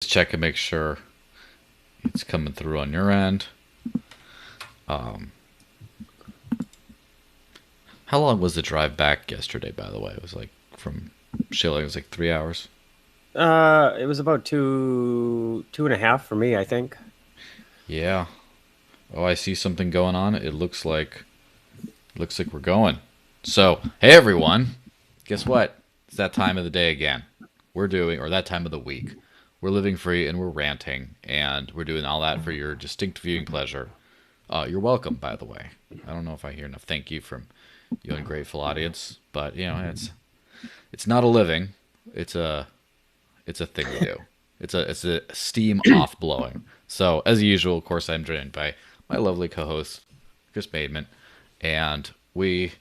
Just check and make sure it's coming through on your end. Um, how long was the drive back yesterday, by the way? It was like from Chile, it was like 3 hours. It was about two and a half for me, I think. Yeah. Oh, I see something going on. It looks like we're going. So, hey everyone. Guess what? It's that time of the day again. We're doing, or that time of the week. We're living free and we're ranting, and we're doing all that for your distinct viewing pleasure. You're welcome, by the way. I don't know if I hear enough thank you from you ungrateful audience, but it's not a living. It's a it's a thing we do. It's a steam off blowing. So as usual, of course, I'm joined by my lovely co-host Chris Bateman, and we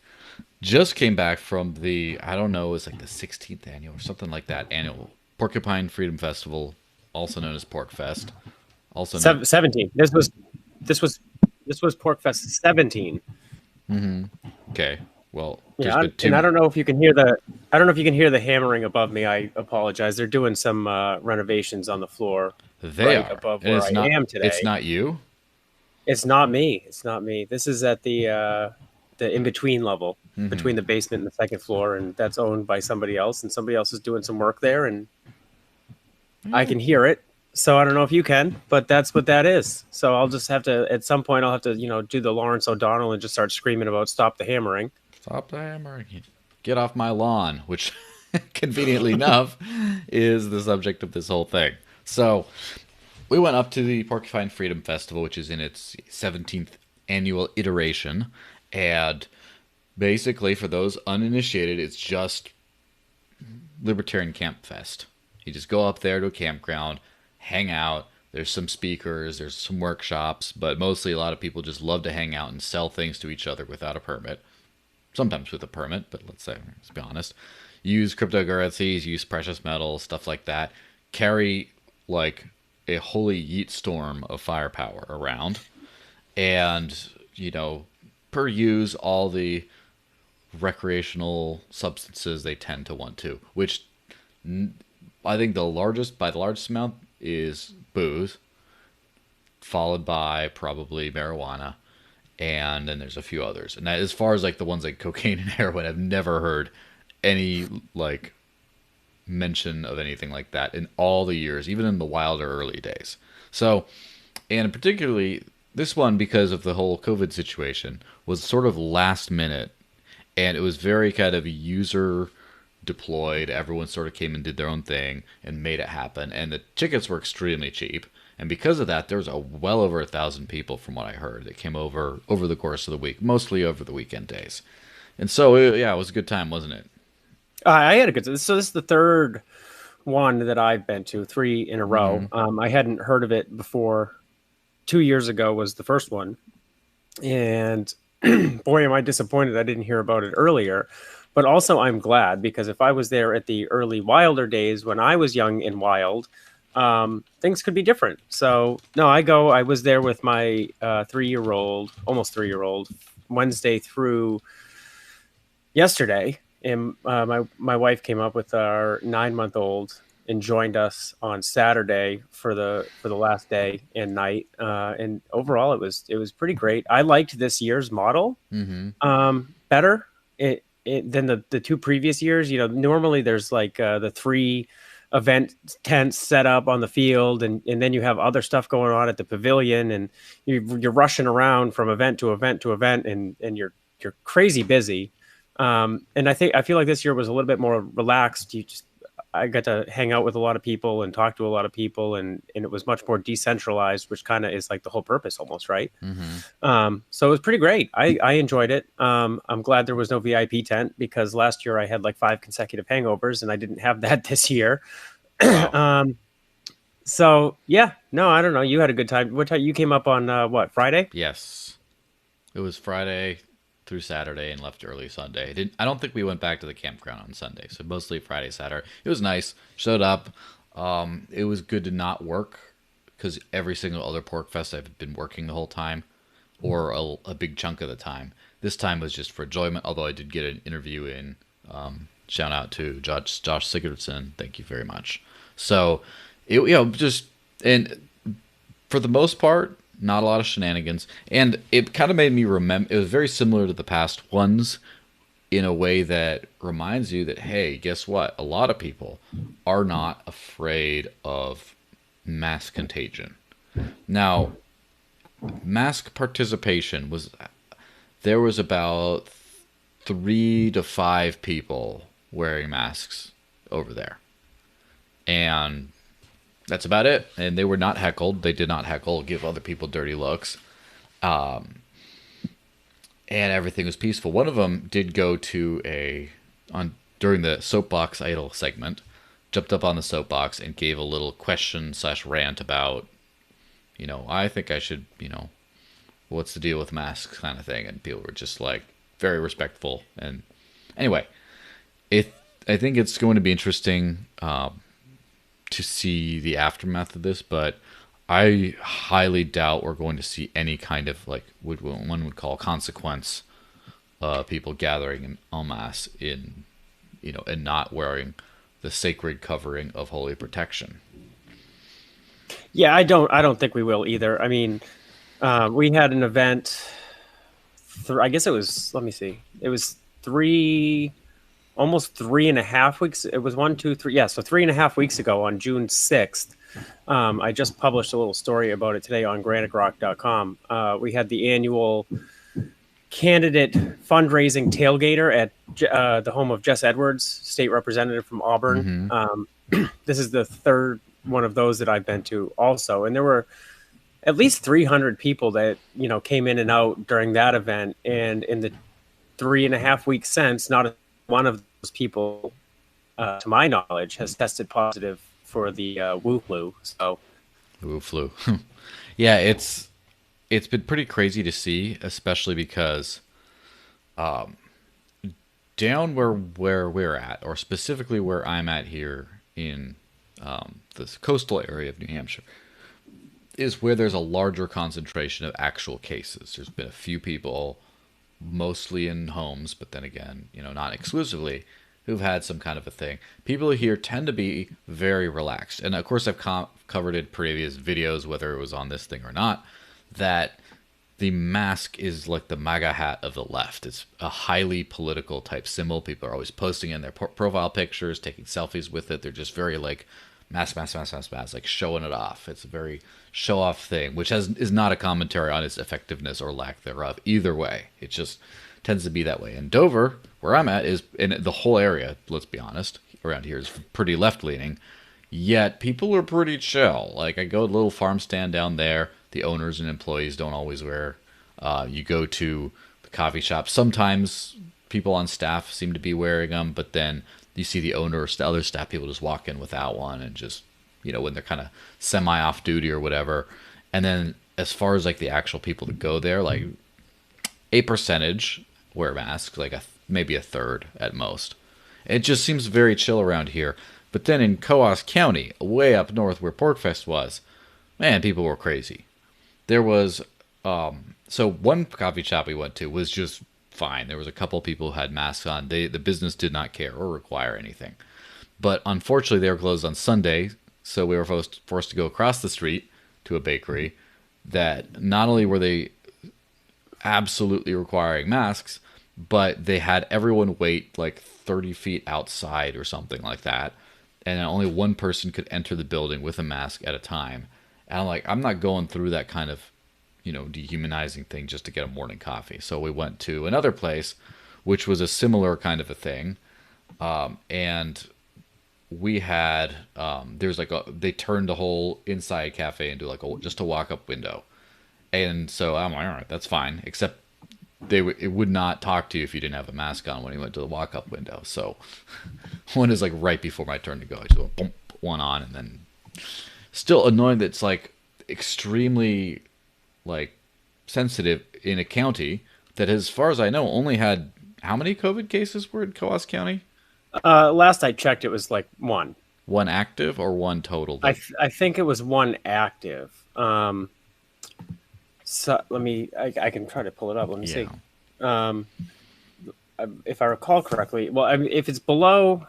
just came back from the I don't know, it's like the 16th annual or something like that annual Porcupine Freedom Festival, also known as Porcfest, also known. 17. This was this was Porcfest 17. Okay, well, there's Yeah, been and two. I don't know if you can hear the hammering above me. I apologize. They're doing some renovations on the floor They right are, above and where it's I not. am It's today. not you. It's not me. It's not me. This is at the in between level between the basement and the second floor, and that's owned by somebody else, and somebody else is doing some work there, and I Yeah, can hear it. So I don't know if you can, but that's what that is. So I'll just have to at some point I'll have to do the Lawrence O'Donnell and just start screaming about stop the hammering. stop the hammer. Get off my lawn, which, conveniently enough, is the subject of this whole thing. So we went up to the Porcupine Freedom Festival, which is in its 17th annual iteration, and basically, for those uninitiated, it's just Libertarian Camp Fest. You just go up there to a campground, hang out. There's some speakers, there's some workshops, but mostly a lot of people just love to hang out and sell things to each other without a permit. Sometimes with a permit, but let's be honest. Use cryptocurrencies, use precious metals, stuff like that. Carry like a holy yeet storm of firepower around, and per use all the recreational substances they tend to want to, which I think by the largest amount is booze, followed by probably marijuana, and then there's a few others. And that, as far as like the ones like cocaine and heroin, I've never heard any like mention of anything like that in all the years, even in the wilder early days. So, and particularly this one, because of the whole COVID situation, was sort of last minute, and it was very kind of user deployed. Everyone sort of came and did their own thing and made it happen. And the tickets were extremely cheap. And because of that, there was a well over 1,000 people, from what I heard, that came over the course of the week, mostly over the weekend days. And so, yeah, it was a good time, wasn't it? I had a good. So this is the third one that I've been to, three in a Mm-hmm. row. I hadn't heard of it before. 2 years ago was the first one, and boy, am I disappointed I didn't hear about it earlier. But also, I'm glad because if I was there at the early Wilder days when I was young and wild, things could be different. So no, I go. I was there with my 3 year old, almost 3 year old, Wednesday through yesterday, and my wife came up with our 9 month old and joined us on Saturday for the last day and night. And overall, it was pretty great. I liked this year's model Mm-hmm. better than the two previous years. Normally there's like the three event tents set up on the field, and then you have other stuff going on at the pavilion, and you're rushing around from event to event to event, and you're crazy busy. And I feel like this year was a little bit more relaxed. I got to hang out with a lot of people and talk to a lot of people, and it was much more decentralized, which kind of is like the whole purpose almost, right? Mm-hmm. So it was pretty great. I enjoyed it. I'm glad there was no VIP tent because last year I had like 5 consecutive hangovers, and I didn't have that this year. Wow. um, so yeah, no, I don't know. You had a good time. What time you came up on? What, Friday? Yes. It was Friday through Saturday and left early Sunday. I don't think we went back to the campground on Sunday, so mostly Friday, Saturday. It was nice. Showed up. It was good to not work because every single other pork fest I've been working the whole time, or a big chunk of the time. This time was just for enjoyment. Although I did get an interview in. Shout out to Josh Sigurdson. Thank you very much. So Just and for the most part, not a lot of shenanigans, and it kind of made me remember. It was very similar to the past ones in a way that reminds you that hey, guess what? A lot of people are not afraid of mass contagion. Now, mask participation was there was about 3 to 5 people wearing masks over there, and that's about it. And they were not heckled. They did not heckle, give other people dirty looks. And everything was peaceful. One of them did go to on during the soapbox idol segment, jumped up on the soapbox and gave a little question slash rant about, I think I should, what's the deal with masks kind of thing. And people were just like very respectful. And anyway, I think it's going to be interesting to see the aftermath of this, but I highly doubt we're going to see any kind of like what one would call consequence. People gathering en masse and not wearing the sacred covering of holy protection. Yeah, I don't think we will either. I mean, we had an event. I guess it was. Let me see. It was almost 3.5 weeks. It was 1, 2, 3. Yeah, so 3.5 weeks ago on June 6th. I just published a little story about it today on GraniteRock.com. We had the annual candidate fundraising tailgater at the home of Jess Edwards, state representative from Auburn. This is the third one of those that I've been to also. And there were at least 300 people that, came in and out during that event. And in the 3.5 weeks since, not one of those people, to my knowledge, has tested positive for the Wu flu. So, Wu flu. Yeah, it's been pretty crazy to see, especially because down where we're at, or specifically where I'm at here in this coastal area of New Hampshire, is where there's a larger concentration of actual cases. There's been a few people, mostly in homes, but then again, not exclusively, who've had some kind of a thing. People here tend to be very relaxed. And of course, I've covered in previous videos, whether it was on this thing or not, that the mask is like the MAGA hat of the left. It's a highly political type symbol. People are always posting in their profile pictures, taking selfies with it. They're just very like mask, like showing it off. It's a very show off thing, which is not a commentary on its effectiveness or lack thereof. Either way, it just tends to be that way. And Dover, where I'm at, is in the whole area, let's be honest, around here is pretty left leaning. Yet people are pretty chill. Like I go to a little farm stand down there. The owners and employees don't always wear. You go to the coffee shop. Sometimes people on staff seem to be wearing them, but then you see the owner or other staff people just walk in without one, and just when they're kind of semi off duty or whatever. And then as far as like the actual people that go there, like a percentage wear masks, like maybe a third at most. It just seems very chill around here. But then in Coos County, way up north where Porcfest was, man, people were crazy. There was so one coffee shop we went to was just fine. There was a couple people who had masks on. The business did not care or require anything. But unfortunately, they were closed on Sunday, so we were forced to go across the street to a bakery that not only were they absolutely requiring masks, but they had everyone wait like 30 feet outside or something like that. And only one person could enter the building with a mask at a time. And I'm like, I'm not going through that kind of, dehumanizing thing just to get a morning coffee. So we went to another place, which was a similar kind of a thing. And we had, there's like they turned the whole inside cafe into like just a walk-up window. And so I'm like, all right, that's fine. Except it would not talk to you if you didn't have a mask on when you went to the walk-up window. So one is like right before my turn to go. I just went, boom, put one on, and then still annoying that it's like extremely like sensitive in a county that, as far as I know, only had how many COVID cases were in Coos County? Last I checked, it was like one. One active or one total? I think it was one active. So let me. I can try to pull it up. Let me see. If I recall correctly, well, I mean, if it's below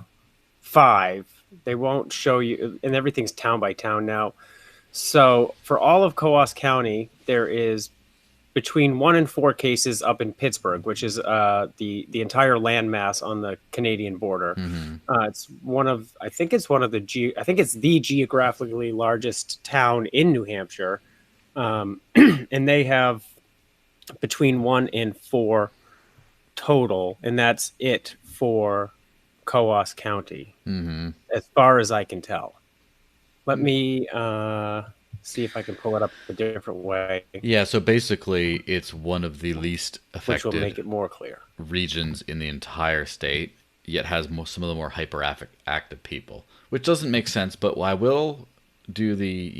5, They won't show you, and everything's town by town now. So for all of Coos County, there is between 1 and 4 cases up in Pittsburgh, which is the entire landmass on the Canadian border. It's one of I think it's one of the I think it's the geographically largest town in New Hampshire, and they have between 1 and 4 total, and that's it for Coos County, as far as I can tell. Let me see if I can pull it up a different way. Yeah, so basically, it's one of the least Which will affected make it more clear. regions in the entire state, yet has some of the more hyperactive people, which doesn't make sense. But I will do the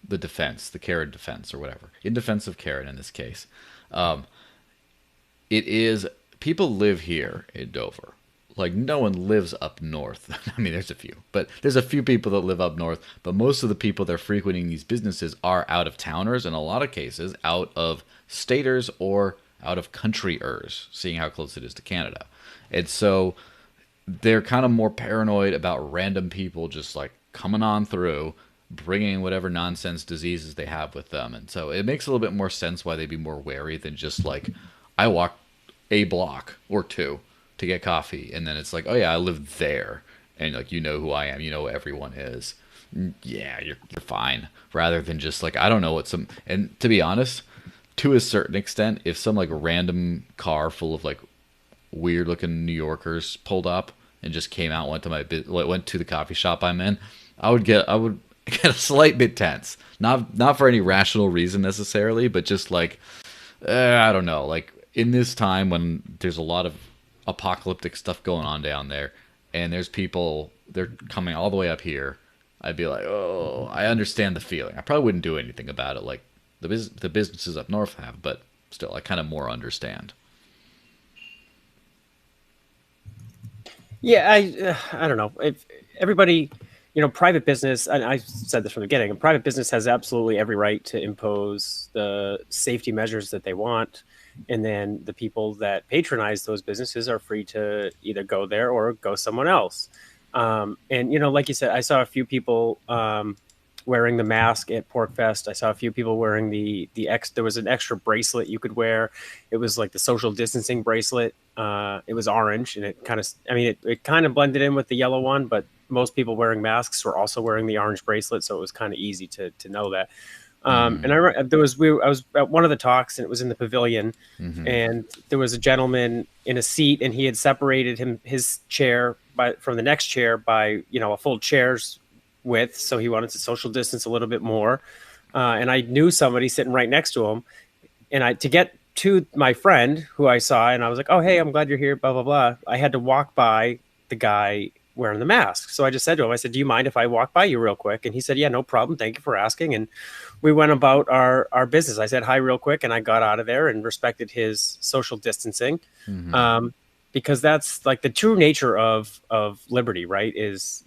defense, the Karen defense or whatever, in defense of Karen in this case. It is people live here in Dover. Like, no one lives up north. I mean, there's a few, but there's a few people that live up north. But most of the people that are frequenting these businesses are out of towners, in a lot of cases, out of staters or out of countryers, seeing how close it is to Canada. And so they're kind of more paranoid about random people just like coming on through, bringing whatever nonsense diseases they have with them. And so it makes a little bit more sense why they'd be more wary than just like, I walk a block or two to get coffee, and then it's like, oh yeah, I live there, and like, you know who I am, you know who everyone is. Yeah, you're fine. Rather than just like, I don't know what some. And to be honest, to a certain extent, if some like random car full of like weird looking New Yorkers pulled up and just came out, went to the coffee shop I'm in, I would get a slight bit tense. Not for any rational reason necessarily, but just like, I don't know, like in this time when there's a lot of apocalyptic stuff going on down there, and there's people, they're coming all the way up here, I'd be like, oh, I understand the feeling. I probably wouldn't do anything about it like the businesses up north have, but still, I kind of more understand. Yeah, I don't know. If everybody, private business, and I said this from the beginning, a private business has absolutely every right to impose the safety measures that they want. And then the people that patronize those businesses are free to either go there or go someone else. And, like you said, I saw a few people wearing the mask at Porcfest. I saw a few people wearing there was an extra bracelet you could wear. It was like the social distancing bracelet. It was orange, and it kind of blended in with the yellow one, but most people wearing masks were also wearing the orange bracelet. So it was kind of easy to know that. And I was at one of the talks, and it was in the pavilion, and there was a gentleman in a seat, and he had separated his chair from the next chair by a full chair's width, so he wanted to social distance a little bit more. And I knew somebody sitting right next to him, and to get to my friend who I saw, and I was like, "Oh, hey, I'm glad you're here." Blah blah blah. I had to walk by the guy wearing the mask, so I just said to him, "I said, do you mind if I walk by you real quick?" And he said, "Yeah, no problem. Thank you for asking." And we went about our business. I said hi real quick, and I got out of there and respected his social distancing, because that's like the true nature of liberty, right? Is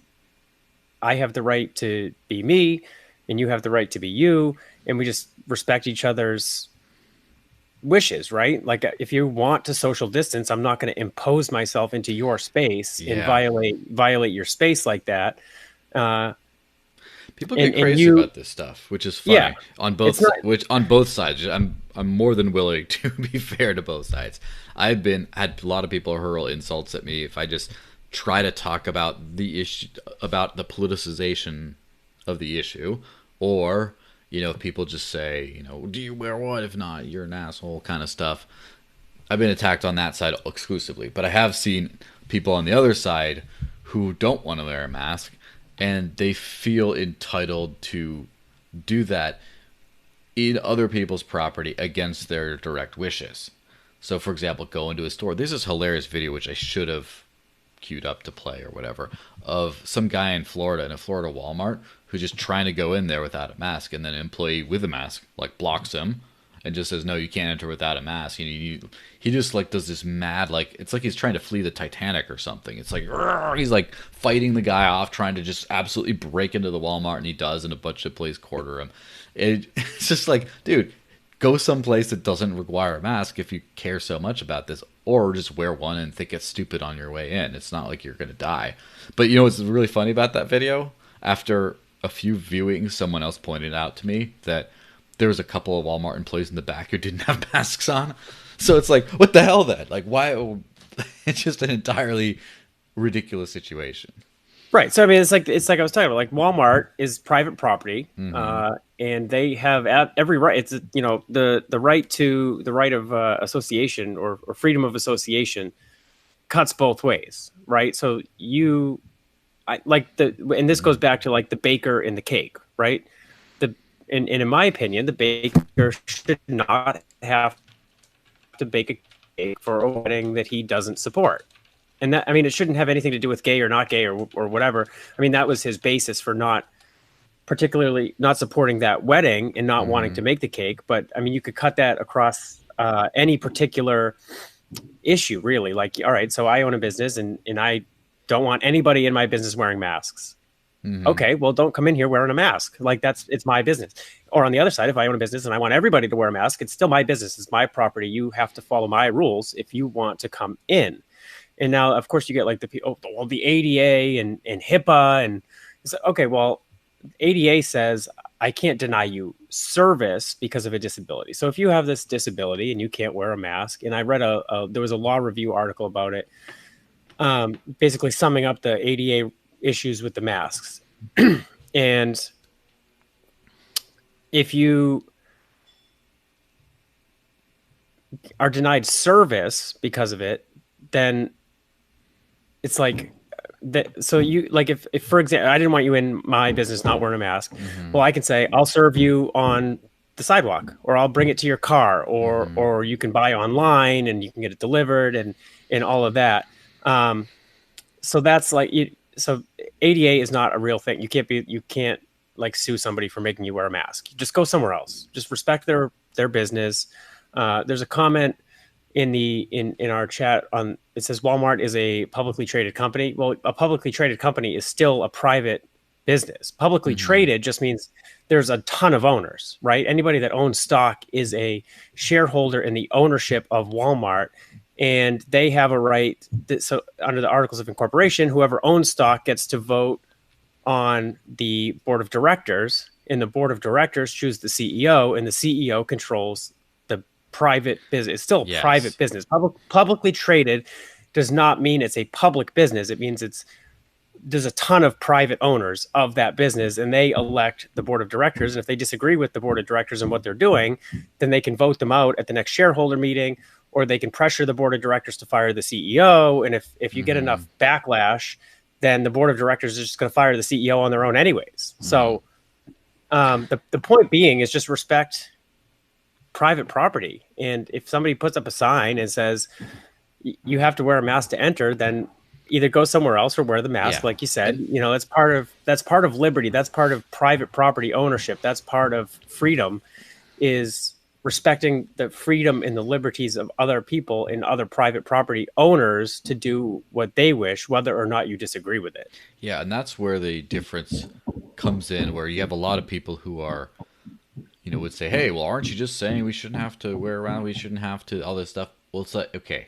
I have the right to be me, and you have the right to be you, and we just respect each other's wishes, right? Like, if you want to social distance, I'm not going to impose myself into your space and violate your space like that. People get crazy about this stuff, which is funny. Yeah, on both sides. I'm more than willing to be fair to both sides. Had a lot of people hurl insults at me if I just try to talk about the issue, about the politicization of the issue, or if people just say, do you wear what? If not, you're an asshole, kind of stuff. I've been attacked on that side exclusively, but I have seen people on the other side who don't want to wear a mask, and they feel entitled to do that in other people's property against their direct wishes. So, for example, go into a store. There's this hilarious video, which I should have queued up to play or whatever, of some guy in a Florida Walmart who's just trying to go in there without a mask, and then an employee with a mask like blocks him and just says, no, you can't enter without a mask. He just like does this mad, like, it's like he's trying to flee the Titanic or something. It's like he's like fighting the guy off, trying to just absolutely break into the Walmart, and he does, and a bunch of employees quarter him. It's just like, dude, go someplace that doesn't require a mask if you care so much about this. or just wear one and think it's stupid on your way in. It's not like you're gonna die. But you know what's really funny about that video? After a few viewings, someone else pointed out to me that there was a couple of Walmart employees in the back who didn't have masks on. So it's like, what the hell then? Like, why? It's just an entirely ridiculous situation. Right. So I mean, it's like I was talking about. Like Walmart is private property, Mm-hmm. and they have every right. It's the right of association or freedom of association cuts both ways, right? So and this goes back to like the baker and the cake, right? And in my opinion, the baker should not have to bake a cake for a wedding that he doesn't support. And that, I mean, it shouldn't have anything to do with gay or not gay or whatever. I mean, that was his basis for not particularly not supporting that wedding and not wanting Mm-hmm. to make the cake. But I mean, you could cut that across any particular issue, really. Like, all right, so I own a business and I don't want anybody in my business wearing masks. Mm-hmm. Okay, well, don't come in here wearing a mask. Like it's my business. Or on the other side, if I own a business and I want everybody to wear a mask, it's still my business. It's my property. You have to follow my rules if you want to come in. And now, of course, you get like the ADA and HIPAA, and it's like, okay, well, ADA says I can't deny you service because of a disability. So if you have this disability and you can't wear a mask, and I read there was a law review article about it, basically summing up the ADA issues with the masks. And if you are denied service because of it, then it's like that. So you like if for example, I didn't want you in my business not wearing a mask. Mm-hmm. Well, I can say I'll serve you on the sidewalk, or I'll bring it to your car, Mm-hmm. or you can buy online and you can get it delivered and all of that. So that's like so ADA is not a real thing. You can't like sue somebody for making you wear a mask. Just go somewhere else. Just respect their business. There's a comment in our chat on it says Walmart is a publicly traded company. Well, a publicly traded company is still a private business. Publicly Mm-hmm. traded just means there's a ton of owners, right? Anybody that owns stock is a shareholder in the ownership of Walmart, and they have a right so under the articles of incorporation, whoever owns stock gets to vote on the board of directors, and the board of directors choose the CEO, and the CEO controls the private business. It's still a Yes. private business. Publicly traded does not mean it's a public business. It means there's a ton of private owners of that business, and they elect the board of directors. And if they disagree with the board of directors and what they're doing, then they can vote them out at the next shareholder meeting, or they can pressure the board of directors to fire the CEO. And if you get Mm-hmm. enough backlash, then the board of directors is just going to fire the CEO on their own anyways. Mm-hmm. So the point being is just respect private property. And if somebody puts up a sign and says you have to wear a mask to enter, then either go somewhere else or wear the mask. Yeah. Like you said, And that's part of liberty. That's part of private property ownership. That's part of freedom, is respecting the freedom and the liberties of other people and other private property owners to do what they wish, whether or not you disagree with it. yeah, and that's where the difference comes in, where you have a lot of people who are, would say, hey, well, aren't you just saying we shouldn't have to wear around, we shouldn't have to, all this stuff? Well, it's like, okay,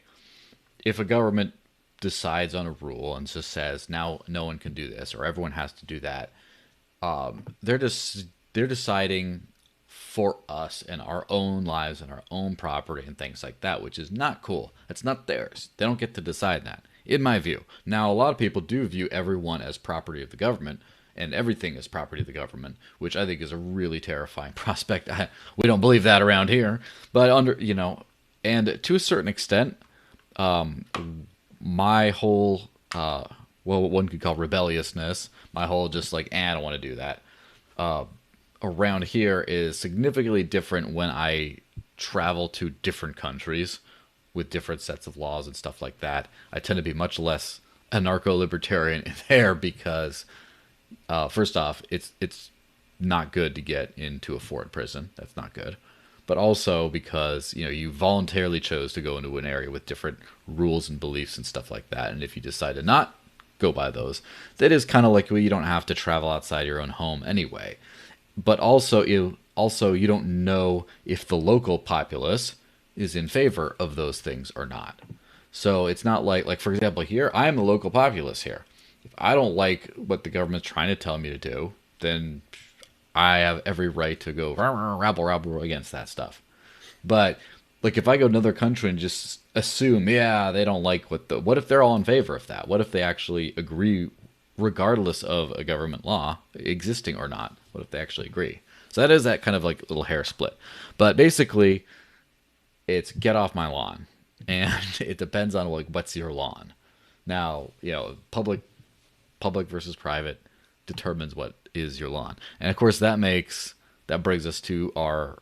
if a government decides on a rule and just says now no one can do this or everyone has to do that, they're deciding for us and our own lives and our own property and things like that, which is not cool. It's not theirs. They don't get to decide that, in my view. Now, a lot of people do view everyone as property of the government, and everything is property of the government, which I think is a really terrifying prospect. We don't believe that around here, but and to a certain extent, my whole, well, what one could call rebelliousness, my whole just like, I don't want to do that, around here is significantly different when I travel to different countries with different sets of laws and stuff like that. I tend to be much less anarcho-libertarian there because, first off, it's not good to get into a foreign prison. That's not good. But also because you voluntarily chose to go into an area with different rules and beliefs and stuff like that, and if you decide to not go by those, that is kind of like, well, you don't have to travel outside your own home anyway. But also you don't know if the local populace is in favor of those things or not. So it's not like for example, here I am the local populace here. If I don't like what the government's trying to tell me to do, then I have every right to go rabble rabble against that stuff. But like if I go to another country and just assume, yeah, they don't like what if they're all in favor of that? What if they actually agree regardless of a government law existing or not? What if they actually agree? So that is that kind of like little hair split. But basically it's get off my lawn. And it depends on like what's your lawn. Now, public versus private determines what is your lawn. And of course that brings us to our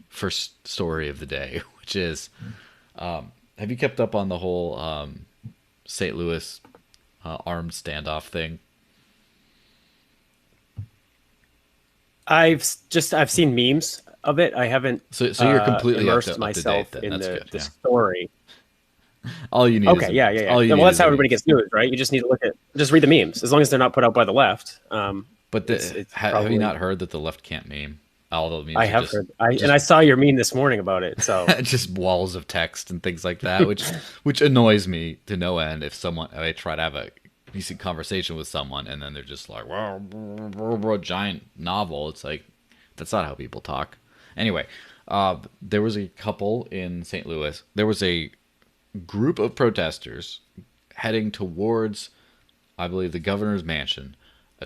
first story of the day, which is have you kept up on the whole St. Louis armed standoff thing? I've seen memes of it. I haven't So you're completely immersed up to myself date then. in That's the, good. the Yeah. story. All you need is Okay, the yeah, memes. yeah, yeah. All you Well, need that's is how the everybody memes. gets news, right? You just need to just read the memes. As long as they're not put out by the left. But It's have probably, you not heard that the left can't meme? All the memes I are have just heard. just And I saw your meme this morning about it. So just walls of text and things like that, which annoys me to no end. If I try to have a decent conversation with someone and then they're just like, well, giant novel. It's like that's not how people talk. Anyway, there was a couple in St. Louis. There was a group of protesters heading towards, I believe, the governor's mansion,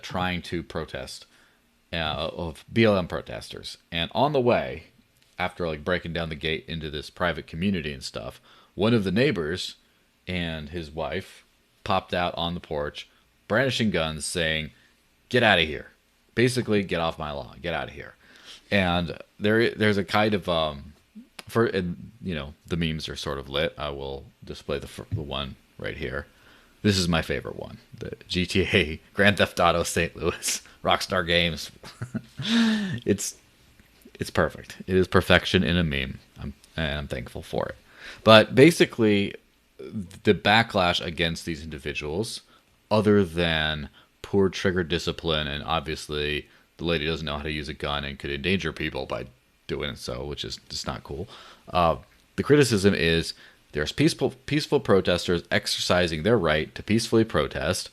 trying to protest of BLM protesters. And on the way, after like breaking down the gate into this private community and stuff, one of the neighbors and his wife popped out on the porch, brandishing guns, saying, "Get out of here! Basically, get off my lawn! Get out of here!" And there's a kind of and the memes are sort of lit. I will display the one right here. This is my favorite one. The GTA Grand Theft Auto St. Louis Rockstar Games. it's perfect. It is perfection in a meme. I'm thankful for it. But basically, the backlash against these individuals, other than poor trigger discipline, and obviously the lady doesn't know how to use a gun and could endanger people by doing so, which is just not cool. The criticism is there's peaceful protesters exercising their right to peacefully protest,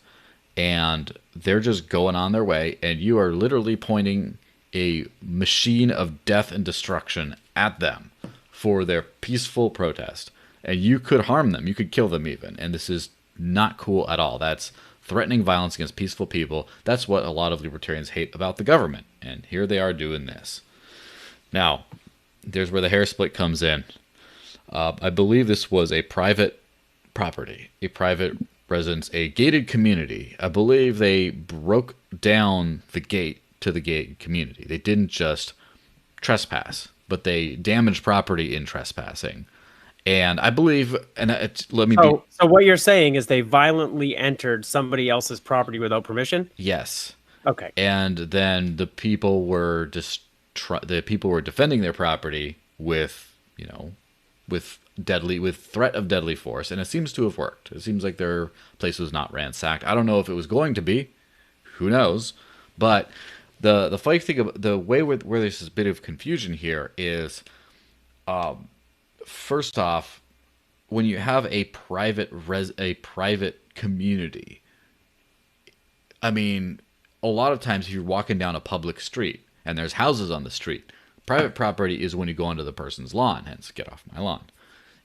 and they're just going on their way, and you are literally pointing a machine of death and destruction at them for their peaceful protest. And you could harm them. You could kill them even. And this is not cool at all. That's threatening violence against peaceful people. That's what a lot of libertarians hate about the government. And here they are doing this. Now, there's where the hair split comes in. I believe this was a private property, a private residence, a gated community. I believe they broke down the gate to the gated community. They didn't just trespass, but they damaged property in trespassing. And I believe, let me be. So what you're saying is they violently entered somebody else's property without permission? Yes. Okay. And then the people were defending their property with, with threat of deadly force, and it seems to have worked. It seems like their place was not ransacked. I don't know if it was going to be. Who knows? But the funny thing about the way where there's this bit of confusion here is, first off, when you have a private community, I mean, a lot of times if you're walking down a public street and there's houses on the street, private property is when you go onto the person's lawn, hence get off my lawn.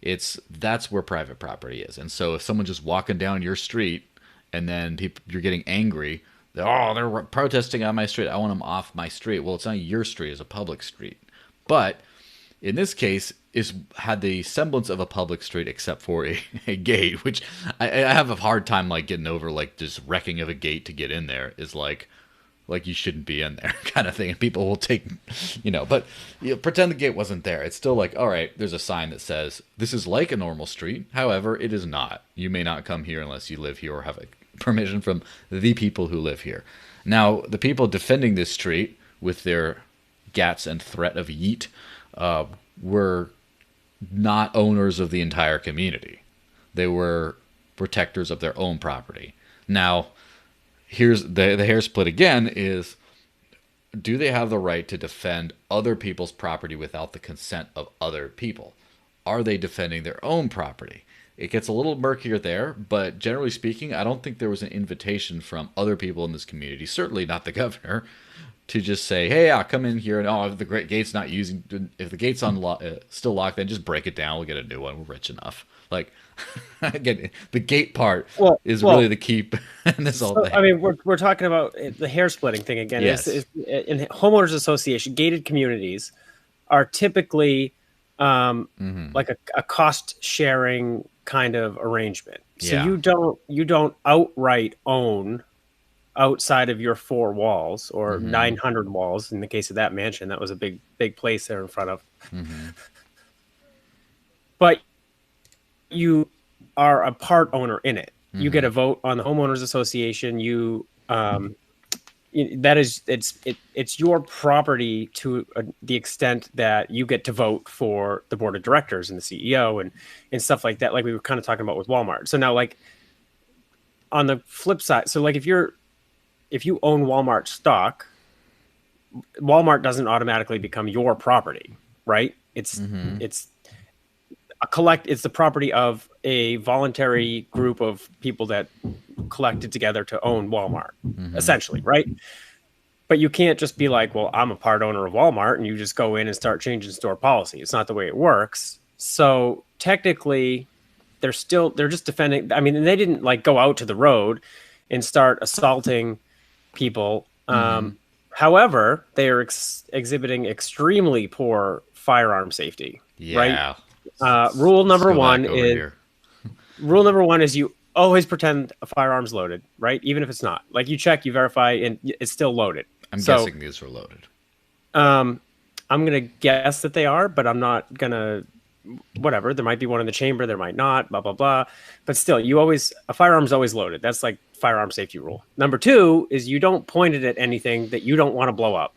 That's where private property is. And so if someone's just walking down your street and then you're getting angry, they're protesting on my street, I want them off my street. Well, it's not your street, it's a public street. But in this case, had the semblance of a public street except for a gate, which I have a hard time like getting over, like just wrecking of a gate to get in there is like you shouldn't be in there kind of thing. And people will take, but pretend the gate wasn't there. It's still like, all right, there's a sign that says this is like a normal street. However, it is not. You may not come here unless you live here or have a permission from the people who live here. Now, the people defending this street with their gats and threat of yeet were not owners of the entire community. They were protectors of their own property. Now, here's the hair split again is, do they have the right to defend other people's property without the consent of other people? are they defending their own property? It gets a little murkier there, but generally speaking, I don't think there was an invitation from other people in this community, certainly not the governor, to just say, "Hey, yeah, come in here and if the gate's not using, if the gate's still locked, then just break it down. We'll get a new one. We're rich enough." Like, again, the gate part is really the key in this whole thing. I mean, we're talking about the hair splitting thing again. Yes. In homeowners association, gated communities are typically like a cost sharing kind of arrangement. So you don't outright own outside of your 4 walls or 900 walls. In the case of that mansion, that was a big place there in front of. But you are a part owner in it. You get a vote on the homeowners association. It's your property to the extent that you get to vote for the board of directors and the CEO and stuff like that. Like we were kind of talking about with Walmart. So now, like on the flip side, so like if you own Walmart stock, Walmart doesn't automatically become your property, right? It's the property of a voluntary group of people that collected together to own Walmart, essentially, right? But you can't just be like, well, I'm a part owner of Walmart, and you just go in and start changing store policy. It's not the way it works. So technically, they're just defending. I mean, they didn't like go out to the road and start assaulting people. However, they are exhibiting extremely poor firearm safety. Yeah. Right? Rule number one is you always pretend a firearm's loaded, right? Even if it's not. Like you check, you verify, and it's still loaded. I'm guessing these are loaded. I'm gonna guess that they are, but I'm not gonna. Whatever. There might be one in the chamber. There might not. Blah blah blah. But still, a firearm's always loaded. That's like firearm safety rule. Number 2 is you don't point it at anything that you don't want to blow up.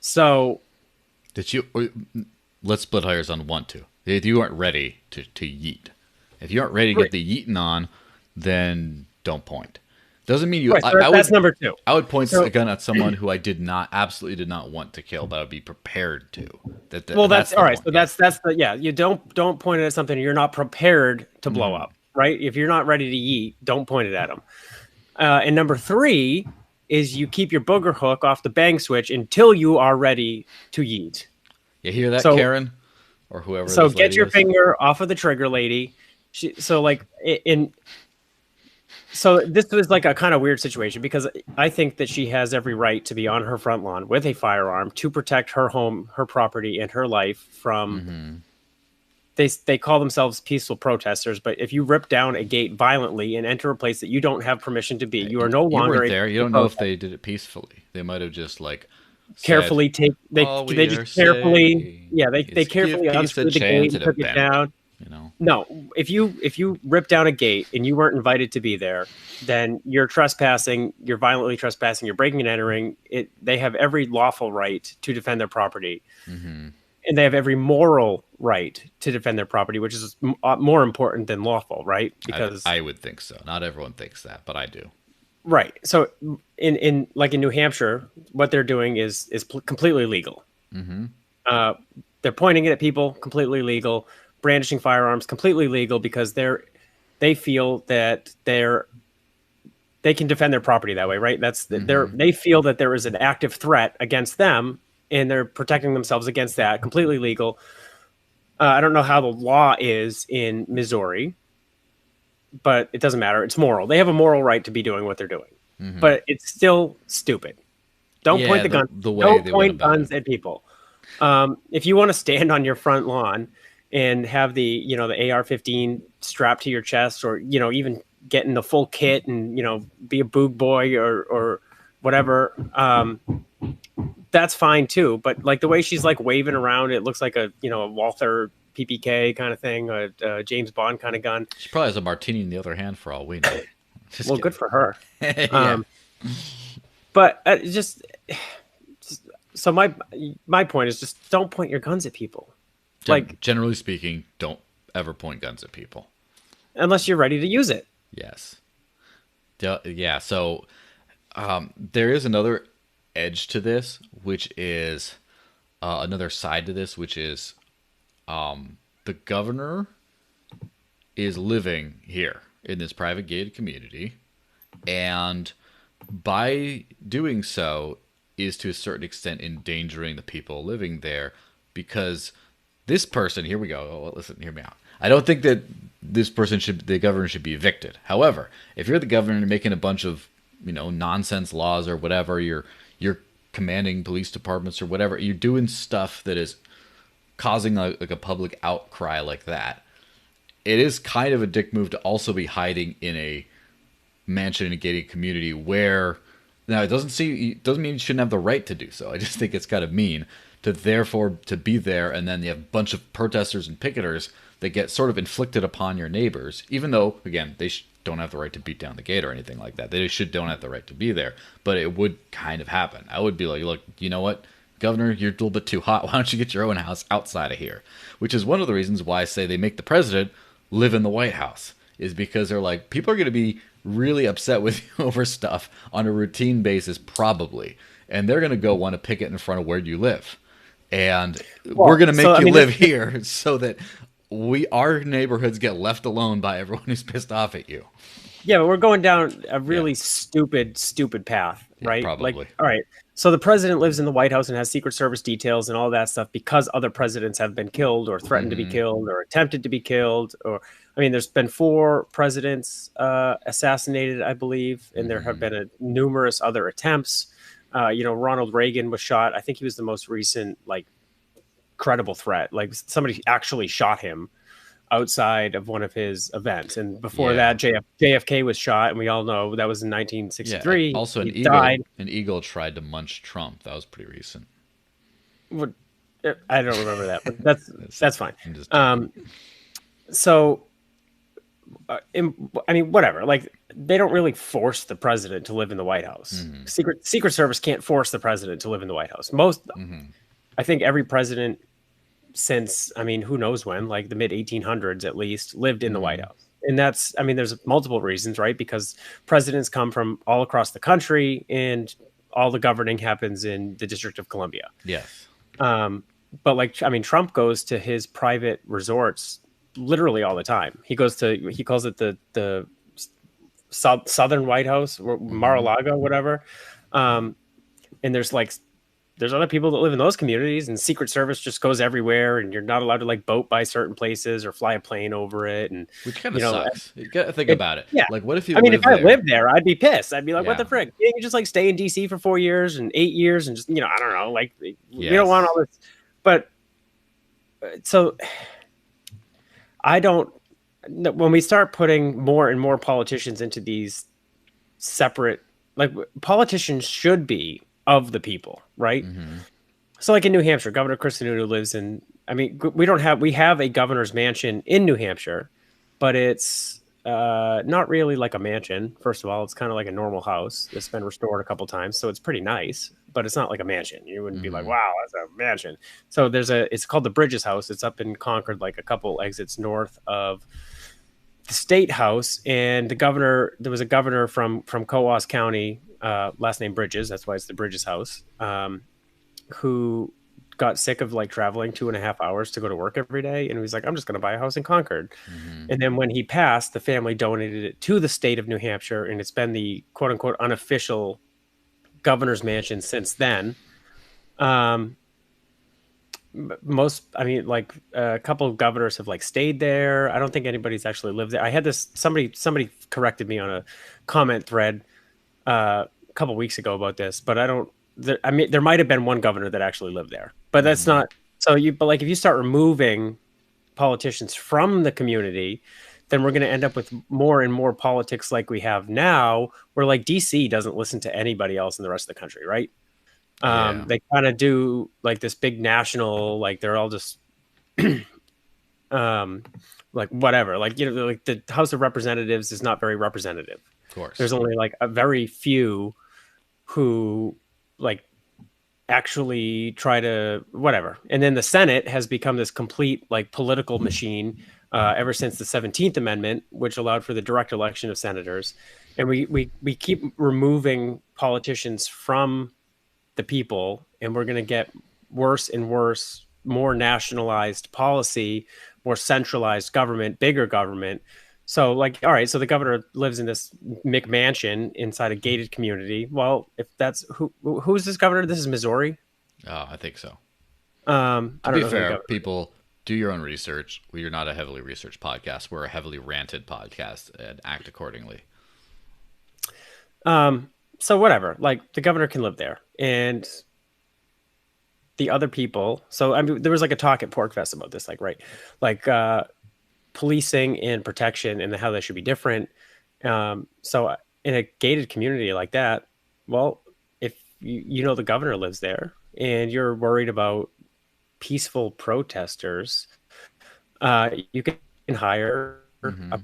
So, let's split hairs on 1, 2. If you aren't ready to yeet, if you aren't ready to get the yeeting on, then don't point. Doesn't mean you. Right, so that's number 2. I would point a gun at someone who I absolutely did not want to kill, but I would be prepared to. That's all right. So that's you don't point it at something you're not prepared to blow up, right? If you're not ready to yeet, don't point it at them. And number 3 is you keep your booger hook off the bang switch until you are ready to yeet. You hear that, Karen, or whoever? So get your finger off of the trigger, lady. So this was like a kind of weird situation because I think that she has every right to be on her front lawn with a firearm to protect her home, her property, and her life from. They call themselves peaceful protesters, but if you rip down a gate violently and enter a place that you don't have permission to be, you are no longer. You weren't there. You don't know if they did it peacefully. They might have just like carefully they carefully unscrewed the gate and took it down. You know. No, if you rip down a gate and you weren't invited to be there, then you're trespassing. You're violently trespassing. You're breaking and entering. They have every lawful right to defend their property, and they have every moral right to defend their property, which is more important than lawful, right? Because I would think so. Not everyone thinks that, but I do. Right. So in New Hampshire, what they're doing is completely legal. They're pointing it at people, completely legal. Brandishing firearms, completely legal because they feel that they can defend their property that way, right? They feel that there is an active threat against them, and they're protecting themselves against that. Completely legal. I don't know how the law is in Missouri, but it doesn't matter. It's moral. They have a moral right to be doing what they're doing, but it's still stupid. Don't point the gun. Don't point guns at people. If you want to stand on your front lawn and have the AR-15 strapped to your chest, or even get in the full kit and be a boog boy or whatever, that's fine too. But like the way she's like waving around, it looks like a Walther PPK kind of thing, a James Bond kind of gun. She probably has a martini in the other hand for all we know. Well, good for her. Yeah. But so my point is just don't point your guns at people. Generally speaking, don't ever point guns at people unless you're ready to use it. Yes. Yeah. So there is another edge to this, which is another side to this, which is the governor is living here in this private gated community, and by doing so is to a certain extent endangering the people living there, because this person, here we go. Oh, listen, hear me out. I don't think that the governor should be evicted. However, if you're the governor making a bunch of, nonsense laws or whatever, you're commanding police departments or whatever, you're doing stuff that is causing a public outcry like that. It is kind of a dick move to also be hiding in a mansion in a gated community where, now it doesn't mean you shouldn't have the right to do so. I just think it's kind of mean to be there, and then you have a bunch of protesters and picketers that get sort of inflicted upon your neighbors, even though, again, they don't have the right to beat down the gate or anything like that. They don't have the right to be there, but it would kind of happen. I would be like, look, you know what, Governor, you're a little bit too hot. Why don't you get your own house outside of here? Which is one of the reasons why I say they make the president live in the White House, is because they're like, people are going to be really upset with you over stuff on a routine basis, probably, and they're going to go want to picket in front of where you live. And we're going to make you live here so that our neighborhoods get left alone by everyone who's pissed off at you. Yeah, but we're going down a really stupid path, right? Probably. Like, all right, so the president lives in the White House and has Secret Service details and all that stuff because other presidents have been killed or threatened to be killed or attempted to be killed. Or, I mean, there's been 4 presidents assassinated, I believe, and there have been numerous other attempts. Ronald Reagan was shot. I think he was the most recent, like, credible threat. Like, somebody actually shot him outside of one of his events. And before that, JFK was shot, and we all know that was in 1963. Yeah, also, died. An eagle tried to munch Trump. That was pretty recent. I don't remember that, but that's fine. I mean, whatever. Like, they don't really force the president to live in the White House. Secret Service can't force the president to live in the White House. I think every president since, I mean, who knows when, like the mid 1800s at least, lived in the White House. And that's, I mean, there's multiple reasons, right? Because presidents come from all across the country, and all the governing happens in the District of Columbia. Yes. But like, I mean, Trump goes to his private resorts literally all the time. He calls it the Southern White House, or Mar-a-Lago, whatever. And there's other people that live in those communities, and Secret Service just goes everywhere, and you're not allowed to like boat by certain places or fly a plane over it. And which kind of sucks. You got to think about it. Yeah. Like, what if you? If I lived there, I'd be pissed. I'd be like, what the frick? You just like stay in DC for 4 years and 8 years, and just, I don't know, like, you don't want all this. But so I don't. When we start putting more and more politicians into these separate, like, politicians should be of the people, right? So like in New Hampshire, Governor Chris Sununu lives in, I mean, we have a governor's mansion in New Hampshire, but it's not really like a mansion. First of all, it's kind of like a normal house that's been restored a couple times, so it's pretty nice, but it's not like a mansion. You wouldn't be like, wow, that's a mansion. So it's called the Bridges House. It's up in Concord, like a couple exits north of the State House. And there was a governor from Coos County, last name Bridges, that's why it's the Bridges House, who got sick of like traveling 2.5 hours to go to work every day, and he was like, I'm just going to buy a house in Concord. And then when he passed, the family donated it to the state of New Hampshire, and it's been the quote unquote unofficial governor's mansion since then. A couple of governors have like stayed there. I don't think anybody's actually lived there. I had this, somebody corrected me on a comment thread a couple weeks ago about this, but there might have been one governor that actually lived there, but that's not. But like, if you start removing politicians from the community, then we're going to end up with more and more politics like we have now, where like DC doesn't listen to anybody else in the rest of the country, right? They kind of do like this big national, like they're all just like whatever, like, like the House of Representatives is not very representative. Of course, there's only like a very few who like actually try to whatever. And then the Senate has become this complete like political machine ever since the 17th Amendment, which allowed for the direct election of senators. And we keep removing politicians from the people, and we're going to get worse and worse, more nationalized policy more centralized government, bigger government. So like, all right, so the governor lives in this McMansion inside a gated community. Well, if that's who's this governor? This is Missouri. I think so. I To don't be know who the fair, governor. people, do your own research. We are not a heavily researched podcast. We're a heavily ranted podcast, and act accordingly. So whatever, like the governor can live there, and the other people. So I mean, there was like a talk at Porcfest about this, like right, like policing and protection and how they should be different. So in a gated community like that, well, if you know the governor lives there and you're worried about peaceful protesters, you can hire a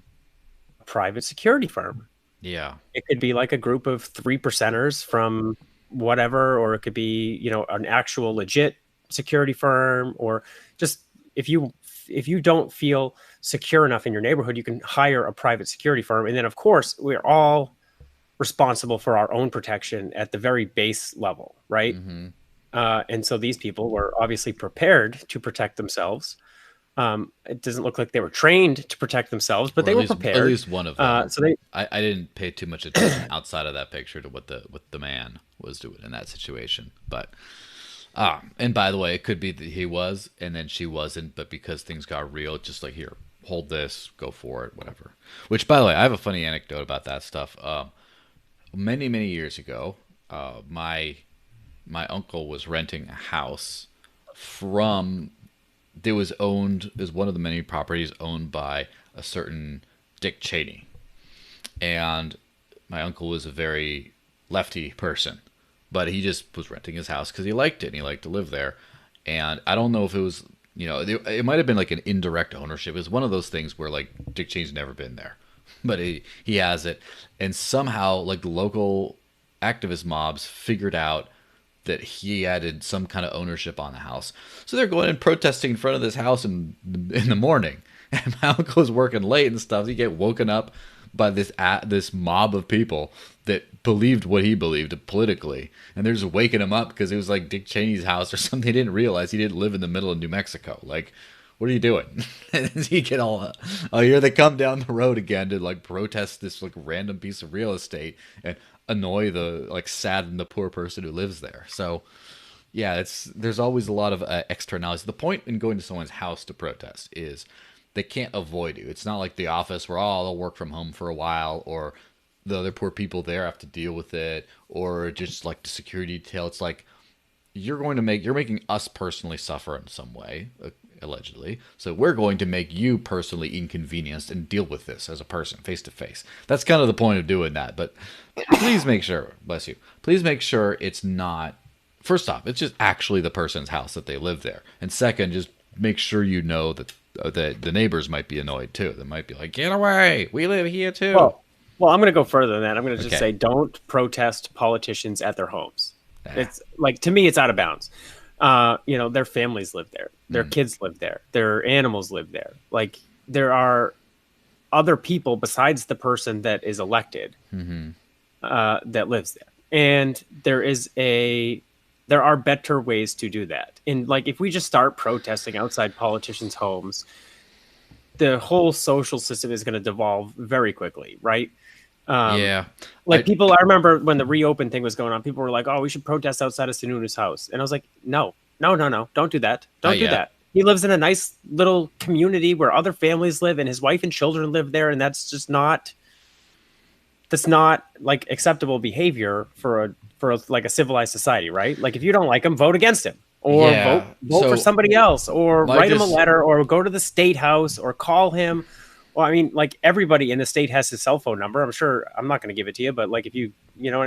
private security firm. Yeah. It could be like a group of 3%ers from whatever, or it could be, an actual legit security firm, or just if you don't feel secure enough in your neighborhood, you can hire a private security firm. And then of course, we're all responsible for our own protection at the very base level, right? And so these people were obviously prepared to protect themselves. It doesn't look like they were trained to protect themselves, but Or they were prepared. At least one of them. So they, I didn't pay too much attention outside of that picture to what the man was doing in that situation. But and by the way, it could be that he was and then she wasn't, but because things got real, just like, here, hold this, go for it, whatever. Which, by the way, I have a funny anecdote about that stuff. Many years ago, my uncle was renting a house from, it was one of the many properties owned by a certain Dick Cheney. And my uncle was a very lefty person, but he just was renting his house because he liked it and he liked to live there. And I don't know if it was, it might have been like an indirect ownership. It was one of those things where like Dick Cheney's never been there, but he has it. And somehow like the local activist mobs figured out that he added some kind of ownership on the house. So they're going and protesting in front of this house in the morning. And my uncle was working late and stuff. He get woken up by this mob of people that believed what he believed politically. And they're just waking him up because it was like Dick Cheney's house or something. They didn't realize he didn't live in the middle of New Mexico. Like, what are you doing? And he get all, oh, here they come down the road again to like protest this like random piece of real estate and annoy sadden the poor person who lives there. So yeah, there's always a lot of externalities. The point in going to someone's house to protest is they can't avoid you. It's not like the office where, they'll work from home for a while, or the other poor people there have to deal with it, or just like the security detail. It's like you're making us personally suffer in some way, allegedly. So we're going to make you personally inconvenienced and deal with this as a person face to face. That's kind of the point of doing that. But please make sure, bless you, please make sure it's not, first off, it's just actually the person's house that they live there. And second, just make sure you know that the neighbors might be annoyed too. They might be like, get away, we live here too. Well, I'm going to go further than that. I'm going to just say, don't protest politicians at their homes. It's like, to me, it's out of bounds. Their families live there. Their kids live there. Their animals live there. Like, there are other people besides the person that is elected that lives there. And there are better ways to do that. And like, if we just start protesting outside politicians' homes, the whole social system is going to devolve very quickly, right? I remember when the reopen thing was going on, people were like, "Oh, we should protest outside of Sununu's house," and I was like, "No, don't do that. Don't do that. He lives in a nice little community where other families live, and his wife and children live there, and that's not like acceptable behavior for a civilized society, right? Like, if you don't like him, vote against him, or vote for somebody else, or write him a letter, or go to the state house, or call him." Well, I mean, like, everybody in the state has his cell phone number. I'm sure I'm not going to give it to you, but like, if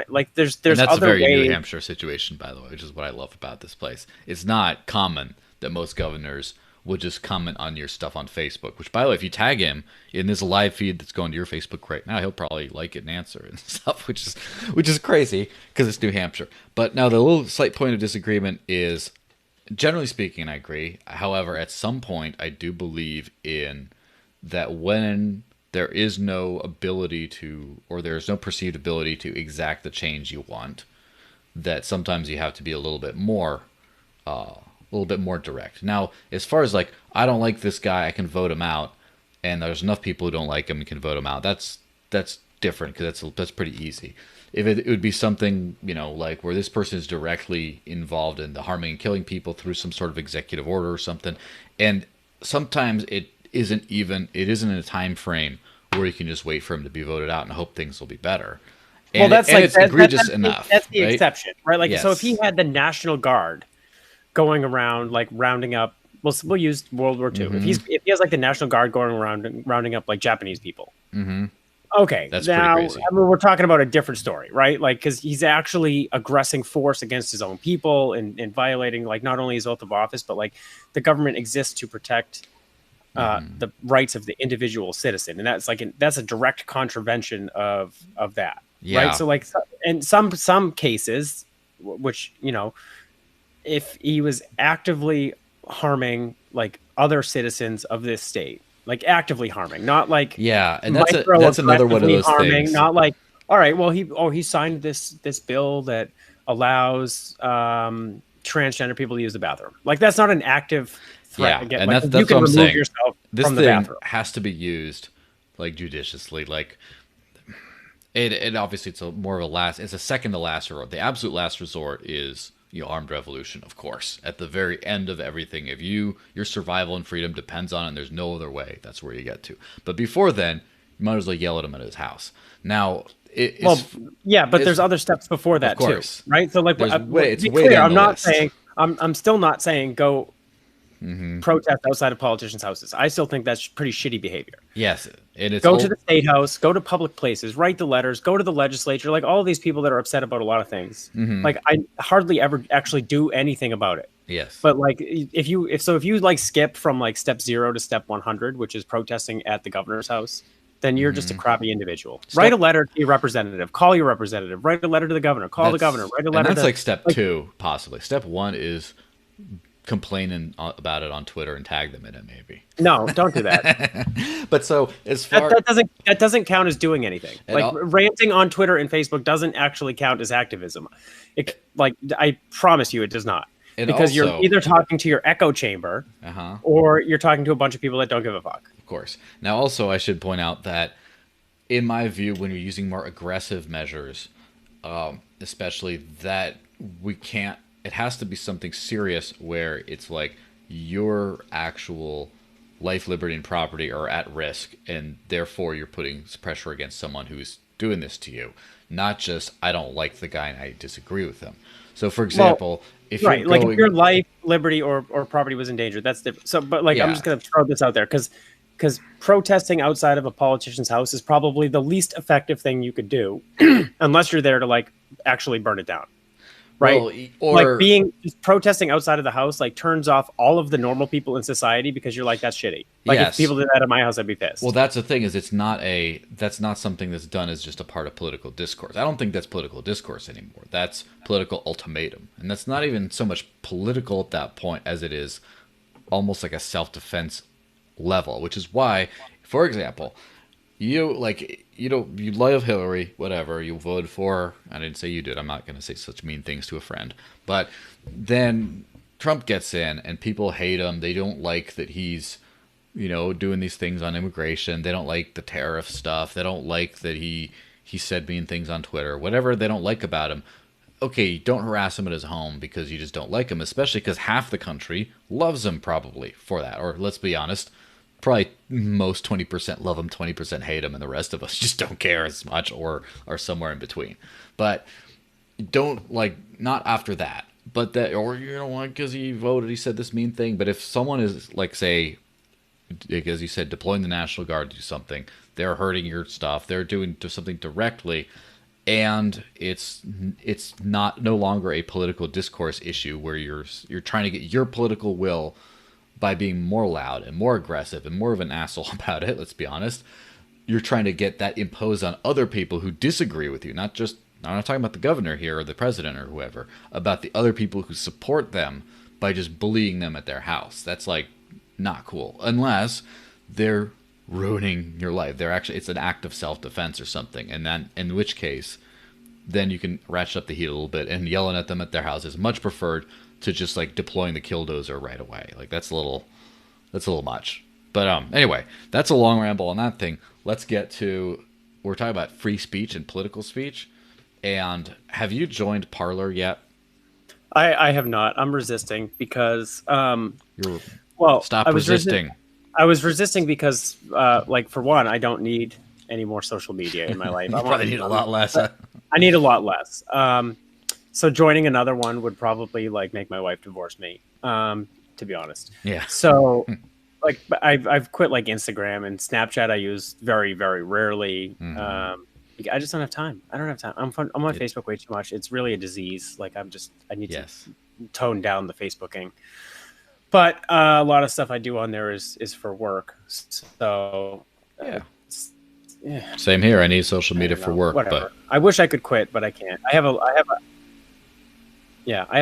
like, there's and that's other a very ways. New Hampshire situation, by the way, which is what I love about this place. It's not common that most governors would just comment on your stuff on Facebook, which, by the way, if you tag him in this live feed that's going to your Facebook right now, he'll probably like it and answer and stuff, which is crazy because it's New Hampshire. But now the little slight point of disagreement is, generally speaking, I agree. However, at some point, I do believe in that when there is no ability to, or there's no perceived ability to exact the change you want, that sometimes you have to be a little bit more a little bit more direct. Now, as far as like, I don't like this guy, I can vote him out, and there's enough people who don't like him and can vote him out. That's different because that's pretty easy. If it would be something, you know, like where this person is directly involved in the harming and killing people through some sort of executive order or something, and sometimes it isn't in a time frame where you can just wait for him to be voted out and hope things will be better. And, well, that's and like it's egregious enough. That's the right? exception, right? Like, Yes. so if he had the National Guard going around, like rounding up, we'll use World War II. Mm-hmm. If he has like the National Guard going around rounding up like Japanese people, Mm-hmm. okay, That's now pretty crazy. I mean, we're talking about a different story, right? Like, because he's actually aggressing force against his own people and violating like not only his oath of office, but like the government exists to protect the rights of the individual citizen, and that's a direct contravention of that, Yeah. right? So like, in some cases, which, you know, if he was actively harming like other citizens of this state, like actively harming, not like Yeah, and that's another one of those harming, things. not like, all right, well he signed this bill that allows transgender people to use the bathroom. Like, that's not an active threat. Yeah, Again, and like, that's you what can I'm remove saying. yourself This from the thing bathroom. has to be used like judiciously. Like it obviously it's it's a second to last resort. The absolute last resort is, you know, armed revolution, of course. At the very end of everything, if your survival and freedom depends on it and there's no other way, that's where you get to. But before then, you might as well yell at him at his house. Now, but there's other steps before that too, right? So like, it's be way clear, down I'm the not list. saying I'm still not saying go Mm-hmm. protest outside of politicians' houses. I still think that's pretty shitty behavior. Yes, and it's Go to the state house, go to public places, write the letters, go to the legislature. Like, all of these people that are upset about a lot of things. Mm-hmm. Like, I hardly ever actually do anything about it. Yes, But like, if you like skip from like step 0 to step 100, which is protesting at the governor's house, then you're just a crappy individual. Write a letter to your representative, call your representative, write a letter to the governor, call the governor, write a letter. And that's like step 2, possibly. Step 1 is complaining about it on Twitter and tag them in it, maybe. No, don't do that. But so as far that doesn't count as doing anything. Like, ranting on Twitter and Facebook doesn't actually count as activism. I promise you, it does not. Because you're either talking to your echo chamber, or you're talking to a bunch of people that don't give a fuck. Of course. Now, also, I should point out that, in my view, when you're using more aggressive measures, especially that we can't. It has to be something serious where it's like your actual life, liberty, and property are at risk, and therefore you're putting pressure against someone who's doing this to you. Not just, I don't like the guy and I disagree with him. So, for example, if your life, liberty, or property was in danger, that's different. So, but like, I'm just going to throw this out there because protesting outside of a politician's house is probably the least effective thing you could do, unless you're there to like actually burn it down. Right, or like just protesting outside of the house like turns off all of the normal people in society because you're like, that's shitty. Like, if people did that at my house, I'd be pissed. Well, that's the thing, is that's not something that's done as just a part of political discourse. I don't think that's political discourse anymore. That's political ultimatum, and that's not even so much political at that point as it is almost like a self-defense level. Which is why, for example, you love Hillary, whatever, you voted for. I didn't say you did. I'm not going to say such mean things to a friend. But then Trump gets in and people hate him. They don't like that he's, doing these things on immigration. They don't like the tariff stuff. They don't like that he said mean things on Twitter. Whatever they don't like about him. Okay, don't harass him at his home because you just don't like him, especially because half the country loves him probably for that. Or let's be honest, probably most 20% love him, 20% hate him, and the rest of us just don't care as much or are somewhere in between. But don't, not after that. But that, or, because he voted, he said this mean thing. But if someone is, say, as you said, deploying the National Guard to do something, they're hurting your stuff, they're doing something directly, and it's no longer a political discourse issue where you're trying to get your political will by being more loud and more aggressive and more of an asshole about it, let's be honest. You're trying to get that imposed on other people who disagree with you. I'm not talking about the governor here or the president or whoever, about the other people who support them by just bullying them at their house. That's not cool. Unless they're ruining your life. It's an act of self-defense or something. And then, in which case, then you can ratchet up the heat a little bit, and yelling at them at their house is much preferred to just like deploying the killdozer right away. Like that's a little much. But anyway, that's a long ramble on that thing. Let's get to, we're talking about free speech and political speech. And have you joined Parler yet? I have not. I'm resisting because You're well, stop resisting. I was resisting because like for one, I don't need any more social media in my life. You I probably need a lot less. I need a lot less. So joining another one would probably like make my wife divorce me. To be honest. Yeah. So like I've quit like Instagram and Snapchat. I use very very rarely. I just don't have time. I don't have time. I'm on Facebook way too much. It's really a disease. Like I need to tone down the Facebooking. But a lot of stuff I do on there is for work. So yeah. Same here. I need social media for work. Whatever. But I wish I could quit, but I can't. I have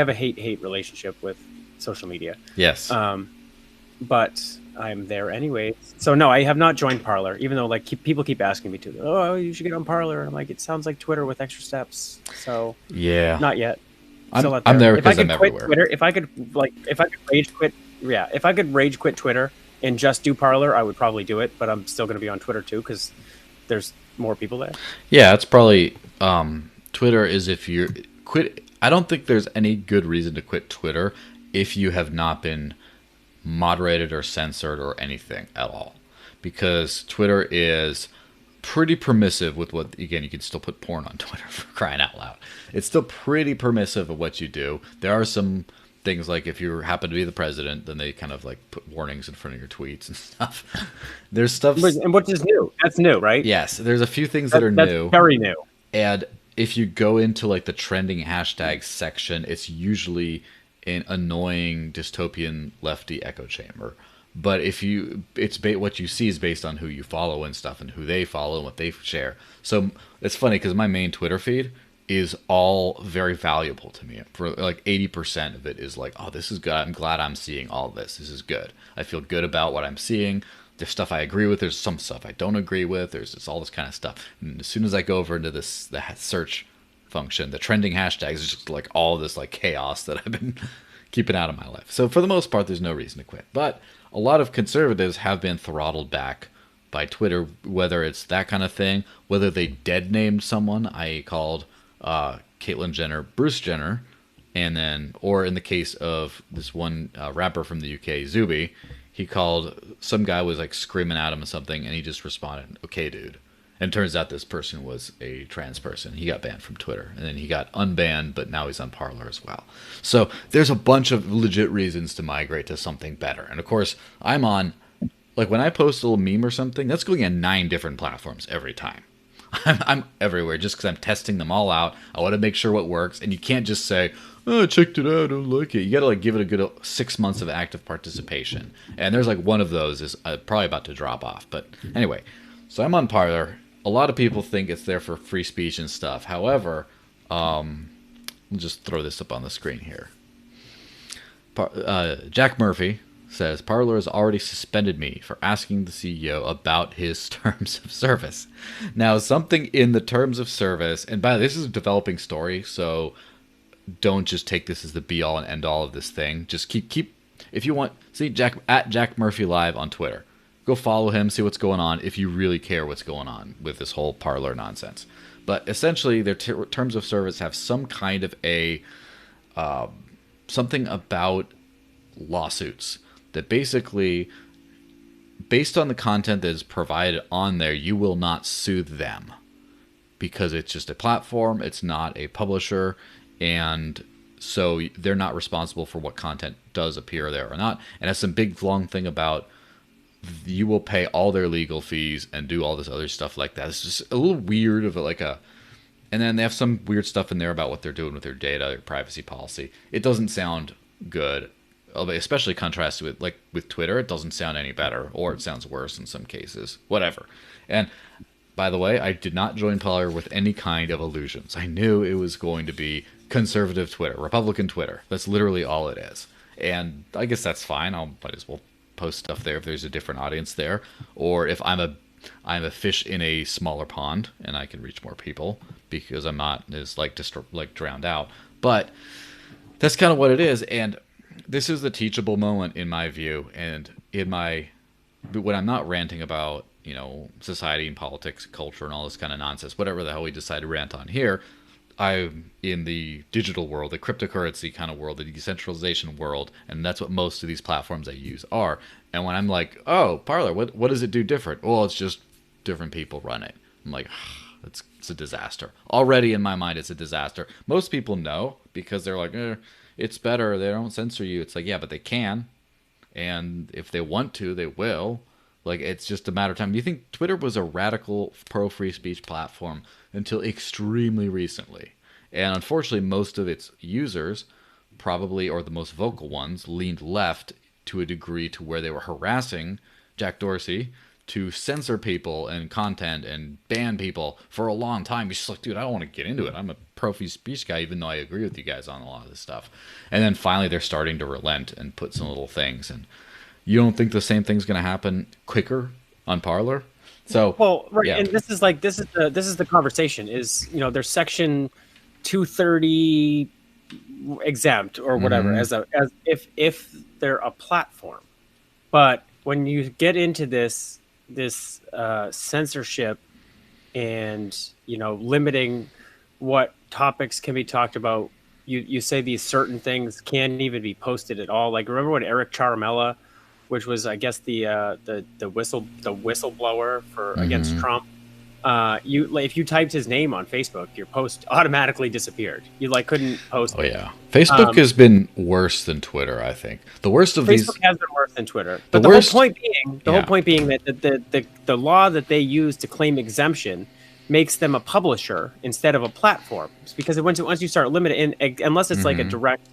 a hate relationship with social media. yes. But I'm there anyway. So no, I have not joined Parler, even though like people keep asking me to. Oh, you should get on Parler. And I'm like, it sounds like Twitter with extra steps. So yeah. not yet. I'm there because I'm everywhere. Twitter, if I could rage quit Twitter and just do Parler, I would probably do it. But I'm still going to be on Twitter too because there's more people there. Yeah, it's probably Twitter is if you quit. I don't think there's any good reason to quit Twitter if you have not been moderated or censored or anything at all, because Twitter is pretty permissive with what, again, you can still put porn on Twitter for crying out loud. It's still pretty permissive of what you do. There are some things like if you happen to be the president, then they kind of like put warnings in front of your tweets and stuff. There's stuff. And what is new? That's new, right? Yes, there's a few things that are new. Very new. And if you go into like the trending hashtags section, it's usually an annoying dystopian lefty echo chamber. But if you, what you see is based on who you follow and stuff, and who they follow and what they share. So it's funny because my main Twitter feed is all very valuable to me. For like 80% of it is like, oh, this is good. I'm glad I'm seeing all this. This is good. I feel good about what I'm seeing. There's stuff I agree with. There's some stuff I don't agree with. There's just all this kind of stuff. And as soon as I go over into the search function, the trending hashtags is just like all this like chaos that I've been keeping out of my life. So for the most part, there's no reason to quit. But a lot of conservatives have been throttled back by Twitter, whether it's that kind of thing, whether they dead named someone. I called Caitlyn Jenner Bruce Jenner, and then, or in the case of this one rapper from the UK, Zuby, he called, some guy was like screaming at him or something, and he just responded, "Okay, dude." And turns out this person was a trans person. He got banned from Twitter, and then he got unbanned, but now he's on Parler as well. So there's a bunch of legit reasons to migrate to something better. And of course, I'm on, like when I post a little meme or something, that's going on 9 different platforms every time. I'm everywhere just because I'm testing them all out. I want to make sure what works, and you can't just say, "Oh, I checked it out, I don't like it." You got to like give it a good 6 months of active participation. And there's like one of those is probably about to drop off. But anyway, so I'm on Parler. A lot of people think it's there for free speech and stuff. However, I'll just throw this up on the screen here. Jack Murphy says, Parler has already suspended me for asking the CEO about his terms of service. Now, something in the terms of service, and by the way, this is a developing story, so don't just take this as the be-all and end-all of this thing. Just keep if you want, see Jack Murphy Live on Twitter. Go follow him, see what's going on if you really care what's going on with this whole Parler nonsense. But essentially, their terms of service have some kind of a something about lawsuits that basically, based on the content that is provided on there, you will not sue them because it's just a platform. It's not a publisher, and so they're not responsible for what content does appear there or not. And that's some big long thing about, you will pay all their legal fees and do all this other stuff like that. It's just a little weird of like a, and then they have some weird stuff in there about what they're doing with their data, their privacy policy. It doesn't sound good, especially contrasted with like with Twitter. It doesn't sound any better, or it sounds worse in some cases, whatever. And by the way, I did not join Parler with any kind of illusions. I knew it was going to be conservative Twitter, Republican Twitter. That's literally all it is. And I guess that's fine. Might as well post stuff there if there's a different audience there, or if I'm a fish in a smaller pond and I can reach more people because I'm not as like drowned out. But That's kind of what it is, and this is the teachable moment in my view, and in my when I'm not ranting about society and politics, culture, and all this kind of nonsense, whatever the hell we decide to rant on here. I'm in the digital world, the cryptocurrency kind of world, the decentralization world, and that's what most of these platforms I use are. And when I'm like, oh, Parler, what does it do different? Well, it's just different people run it. I'm like, it's a disaster. Already in my mind, it's a disaster. Most people know because they're like, it's better. They don't censor you. It's like, yeah, but they can. And if they want to, they will. Like, it's just a matter of time. Do you think Twitter was a radical pro-free speech platform until extremely recently? And unfortunately, most of its users, probably, or the most vocal ones, leaned left to a degree to where they were harassing Jack Dorsey to censor people and content and ban people for a long time. He's just like, dude, I don't want to get into it. I'm a pro-free speech guy, even though I agree with you guys on a lot of this stuff. And then finally, they're starting to relent and put some little things. And you don't think the same thing's going to happen quicker on Parler? So, well, right, yeah. and this is the conversation. Is there's section 230 exempt or whatever as if they're a platform, but when you get into this censorship and limiting what topics can be talked about, you say these certain things can't even be posted at all. Like, remember when Eric Charamella, which was, I guess, the whistleblower for against Trump. If you typed his name on Facebook, your post automatically disappeared. You couldn't post. Oh yeah, Facebook has been worse than Twitter. I think the worst of Facebook has been worse than Twitter. But the whole point being that the law that they use to claim exemption makes them a publisher instead of a platform. It's because once you start limiting, unless it's like a direct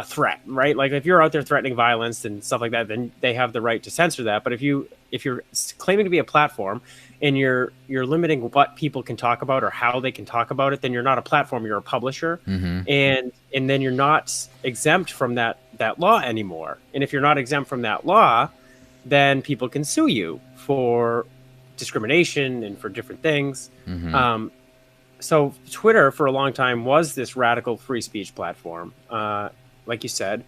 threat, right? Like if you're out there threatening violence and stuff like that, then they have the right to censor that. But if you're claiming to be a platform and you're limiting what people can talk about or how they can talk about it, then you're not a platform, you're a publisher. And then you're not exempt from that law anymore. And if you're not exempt from that law, then people can sue you for discrimination and for different things. So Twitter for a long time was this radical free speech platform, like you said,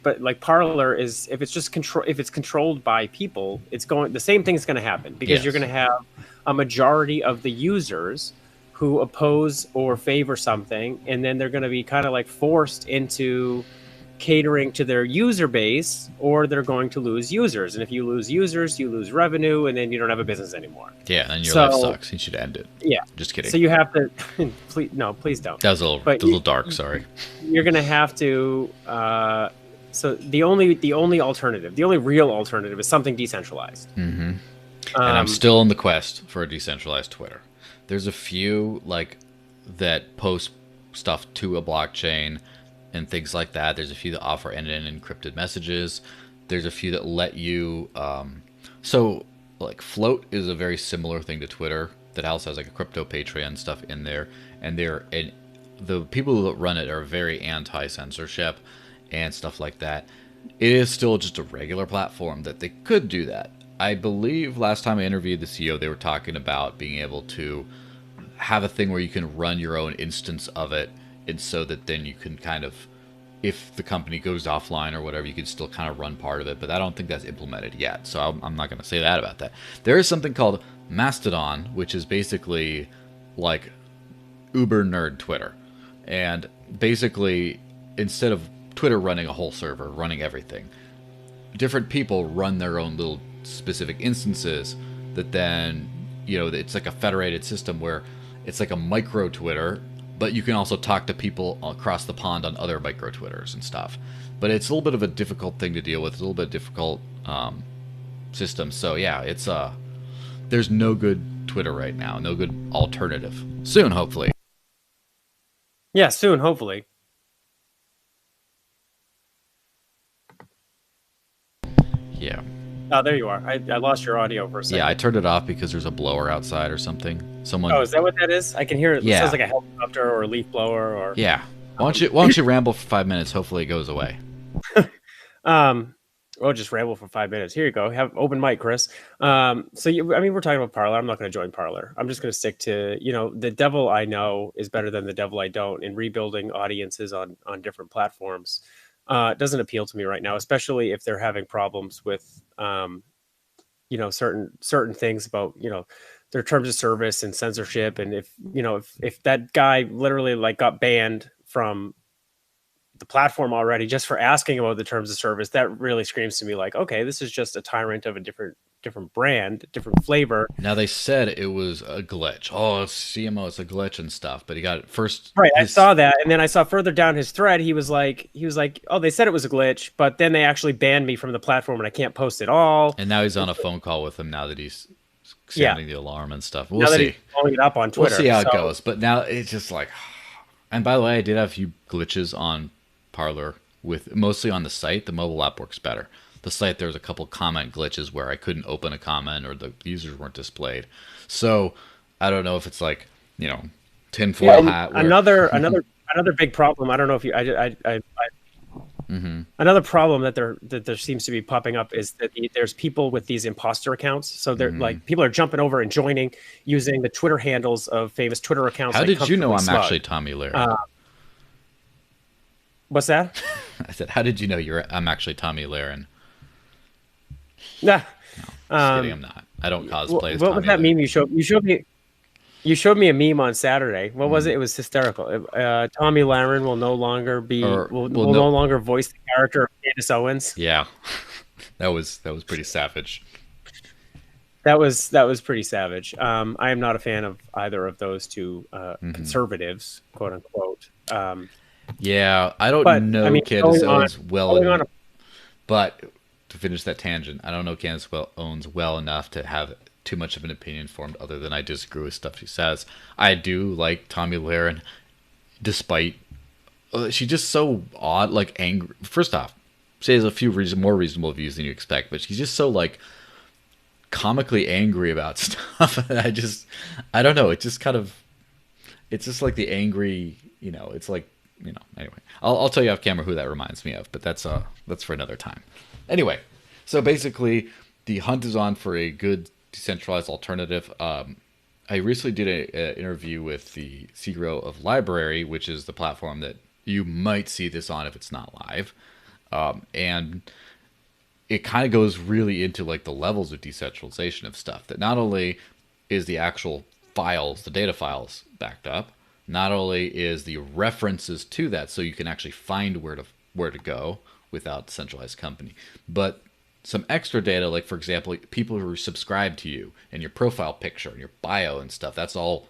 but like Parler is, if it's controlled by people, the same thing's going to happen because you're going to have a majority of the users who oppose or favor something, and then they're going to be kind of like forced into catering to their user base, or they're going to lose users. And if you lose users, you lose revenue, and then you don't have a business anymore. Yeah, and your life sucks. You should end it. Yeah. Just kidding. So you have to please don't. That was a little dark, sorry. You're going to have to so the only alternative, the only real alternative is something decentralized. And I'm still on the quest for a decentralized Twitter. There's a few that post stuff to a blockchain and things like that. There's a few that offer end-to-end encrypted messages. There's a few that let you Float is a very similar thing to Twitter that also has a crypto Patreon stuff in there, and the people that run it are very anti-censorship and stuff like that. It is still just a regular platform that they could do that. I believe last time I interviewed the CEO, they were talking about being able to have a thing where you can run your own instance of it, and so that then you can kind of, if the company goes offline or whatever, you can still kind of run part of it. But I don't think that's implemented yet, so I'm not going to say that about that. There is something called Mastodon, which is basically like uber nerd Twitter. And basically, instead of Twitter running a whole server, running everything, different people run their own little specific instances that then, it's like a federated system where it's like a micro Twitter, but you can also talk to people across the pond on other micro Twitters and stuff. But it's a little bit of a difficult thing to deal with. It's a little bit difficult system. So yeah, there's no good Twitter right now, no good alternative. Soon, hopefully. Yeah, soon, hopefully. Yeah. Oh, there you are. I lost your audio for a second. Yeah, I turned it off because there's a blower outside or something. Oh, is that what that is? I can hear it. Yeah. It sounds like a helicopter or a leaf blower or. Yeah. Why don't you ramble for 5 minutes? Hopefully it goes away. We'll just ramble for 5 minutes. Here you go. Have open mic, Chris. I mean, we're talking about Parler. I'm not going to join Parler. I'm just going to stick to, the devil I know is better than the devil I don't. And rebuilding audiences on different platforms doesn't appeal to me right now, especially if they're having problems with, certain things about, their terms of service and censorship. And if that guy literally like got banned from the platform already just for asking about the terms of service, that really screams to me like, okay, this is just a tyrant of a different brand, different flavor. Now they said it was a glitch. Oh, it's CMO, it's a glitch and stuff. But he got it first. Right, I saw that, and then I saw further down his thread, he was like, oh, they said it was a glitch, but then they actually banned me from the platform, and I can't post at all. And now he's on a phone call with him now that he's sounding the alarm and stuff. We'll now see. That he's following it up on Twitter. We'll see how it goes. But now it's just like, and by the way, I did have a few glitches on Parler with mostly on the site. The mobile app works better. The site, there was a couple comment glitches where I couldn't open a comment or the users weren't displayed. So I don't know if it's like, tinfoil hat. Where... another big problem. I don't know if you, Another problem that there seems to be popping up is that there's people with these imposter accounts. So they're like, people are jumping over and joining using the Twitter handles of famous Twitter accounts. How did you know I'm actually Tommy Lahren? What's that? I said, how did you know I'm actually Tommy Lahren? Nah. No, just kidding, I'm not. I don't cosplay as What Tommy was that Lahren. meme you showed me a meme on Saturday. What was it? It was hysterical. Tommy Lahren will no longer no longer voice the character of Candace Owens. Yeah. that was pretty savage. That was pretty savage. I am not a fan of either of those two conservatives, quote unquote. Yeah, I don't know Candace Owens well, but to finish that tangent, I don't know Candace Owens well enough to have too much of an opinion formed other than I disagree with stuff she says. I do like Tommy Lahren, despite she's just so odd, like angry. First off, she has a few more reasonable views than you expect, but she's just so like comically angry about stuff. I don't know. It's just like the angry, it's like, anyway, I'll tell you off camera who that reminds me of, but that's for another time. Anyway, so basically the hunt is on for a good decentralized alternative. I recently did an interview with the CEO of Library, which is the platform that you might see this on if it's not live. And it kind of goes really into like the levels of decentralization of stuff, that not only is the actual files, the data files backed up, not only is the references to that, so you can actually find where to go without a centralized company, but some extra data, like for example, people who are subscribed to you and your profile picture and your bio and stuff, that's all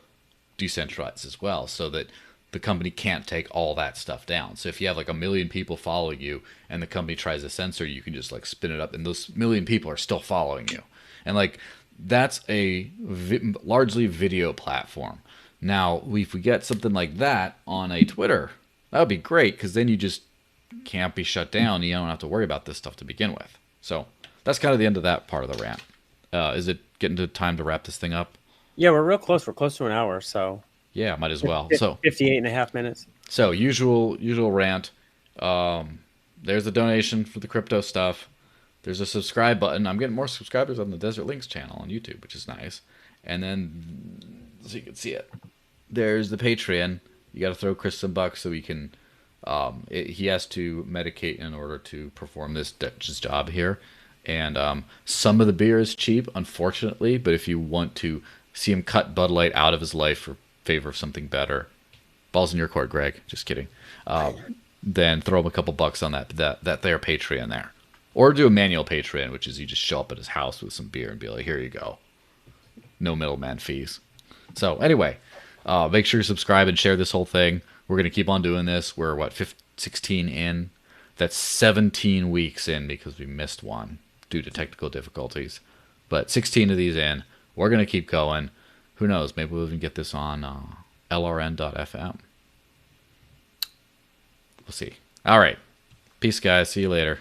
decentralized as well, so that the company can't take all that stuff down. So if you have like 1 million people following you and the company tries to censor you, can just like spin it up and those 1 million people are still following you. And like that's a largely video platform. Now, if we get something like that on a Twitter, that would be great, because then you just can't be shut down. You don't have to worry about this stuff to begin with. So that's kind of the end of that part of the rant. Is it getting to time to wrap this thing up? Yeah, we're real close. We're close to an hour, so yeah, might as well. So 58.5 minutes. So usual rant. There's a donation for the crypto stuff. There's a subscribe button. I'm getting more subscribers on the Desert Links channel on YouTube, which is nice. And then, so you can see it, there's the Patreon. You got to throw Chris some bucks so he can. He has to medicate in order to perform this job here. And some of the beer is cheap, unfortunately. But if you want to see him cut Bud Light out of his life for favor of something better, balls in your court, Greg. Just kidding. Then throw him a couple bucks on that there Patreon there. Or do a manual Patreon, which is you just show up at his house with some beer and be like, here you go. No middleman fees. So anyway, make sure you subscribe and share this whole thing. We're going to keep on doing this. We're, 16 in? That's 17 weeks in because we missed one due to technical difficulties. But 16 of these in. We're going to keep going. Who knows? Maybe we'll even get this on lrn.fm. We'll see. All right. Peace, guys. See you later.